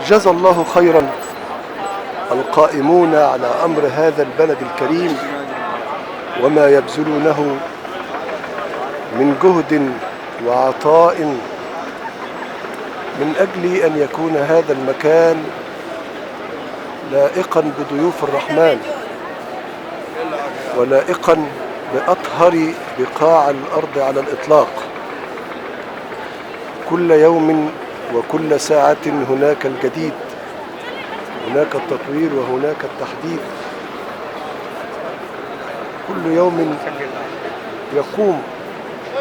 جزى الله خيرا القائمون على أمر هذا البلد الكريم وما يبذلونه من جهد وعطاء من أجل أن يكون هذا المكان لائقا بضيوف الرحمن ولائقا بأطهر بقاع الأرض على الإطلاق. كل يوم وكل ساعة هناك الجديد، هناك التطوير وهناك التحديث. كل يوم يقوم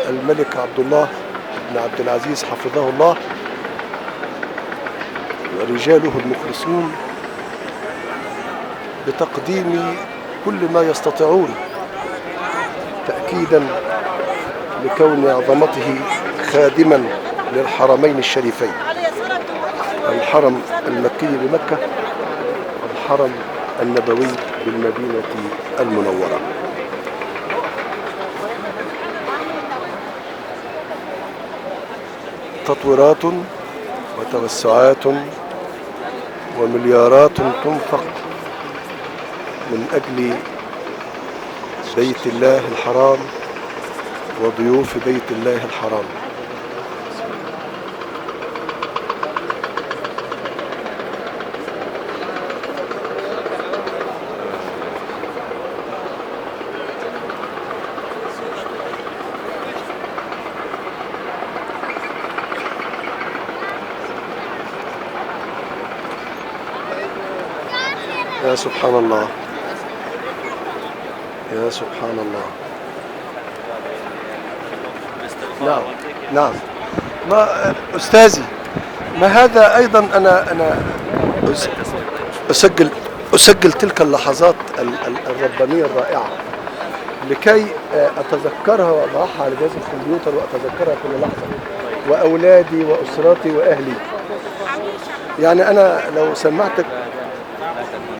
الملك عبد الله بن عبد العزيز حفظه الله ورجاله المخلصون بتقديم كل ما يستطيعون تأكيدا لكون عظمته خادما للحرمين الشريفين، الحرم المكي بمكة والحرم النبوي بالمدينة المنورة. تطويرات وتوسعات ومليارات تنفق من أجل بيت الله الحرام وضيوف بيت الله الحرام. يا سبحان الله، يا سبحان الله. نعم نعم. ما أستاذي، ما هذا أيضا أنا أسجل تلك اللحظات الربانية الرائعة لكي أتذكرها وأضعها على جهاز الكمبيوتر وأتذكرها كل لحظة، وأولادي وأسرتي وأهلي. يعني أنا لو سمعتك